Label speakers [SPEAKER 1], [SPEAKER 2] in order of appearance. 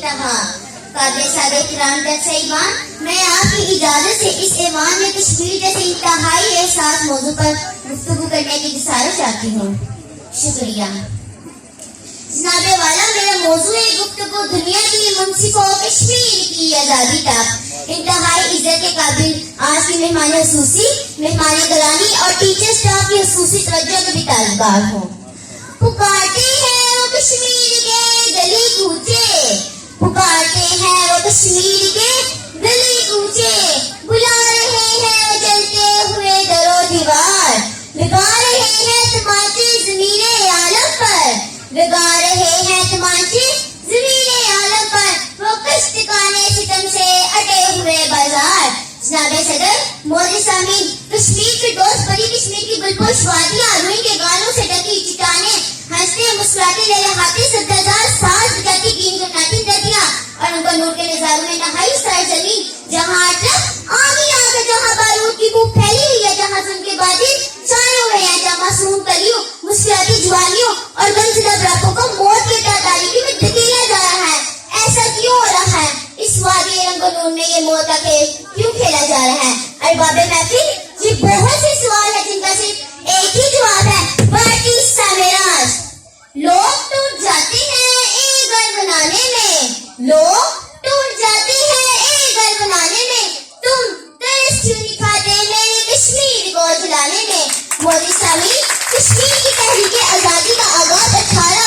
[SPEAKER 1] انتہا۔ قابل سادہ کرام جج صاحبان، میں آپ کی اجازت سے اس ایوان میں کشمیر جیسے انتہائی احساس موضوع پر گفتگو کرنے کی جسارت چاہتی ہوں۔ شکریہ جناب والا، میرا موضوع گفتگو دنیا کی منصفوں کشمیر کی آزادی تک۔ انتہائی عزت کے قابل آج کی مہمان خصوصی، مہمان گرامی اور ٹیچر سٹاف کی خصوصی توجہ کے بھی طالبات ہوں۔ پکارتے ہیں وہ کشمیر کے گلی کوچے، پکارتے ہیں وہ کشمیر کے گلی کوچے، بلا رہے ہیں وہ جلتے ہوئے در و دیوار، لگا رہے ہیں تماچے زمین عالم پر، لگا رہے ہیں تماچے زمین عالم پر، وہ کشت کانے ستم سے اٹے ہوئے بازار۔ جناب صدر، موجود سامعین، کشمیر کے دوست بڑی کشمیر کی گلپوش وادیاں، روئی کے گانوں سے ڈکی چٹانیں، ہنستے مسکراتے لہراتے سبززار ساز بجاتی گین گناتی ندیاں، اور ان کو نور کے نظاروں میں نہائی سائے زمین، جہاں ٹرک آگے آگے، جہاں بارود کی بو پھیلی ہوئی ہے، جہاں سن کے بادل چھائے ہوئے ہیں، جہاں معصوم کلیوں، مسکراتی جوانیوں اور گمزدہ براپوں کو موت کے تاریکی میں دھکیلا جا رہا ہے۔ ایسا کیوں ہو رہا ہے؟ اس وادی رنگ و نور میں یہ موت کا کھیل کیوں کھیلا جا رہا ہے؟ ارباب محفل، یہ بہت سے سوال ہے جن کا صرف ایک ہی جواب ہے، بھارتی سامراج۔ لوگ ٹوٹ جاتے ہیں ایک گھر بنانے میں، لوگ ٹوٹ جاتے ہیں ایک گھر بنانے میں، تم ترس کیوں نہیں کھاتے میرے کشمیر کو جلانے میں؟ مودی سامعین، کشمیر کی تحریک آزادی کا آغاز 18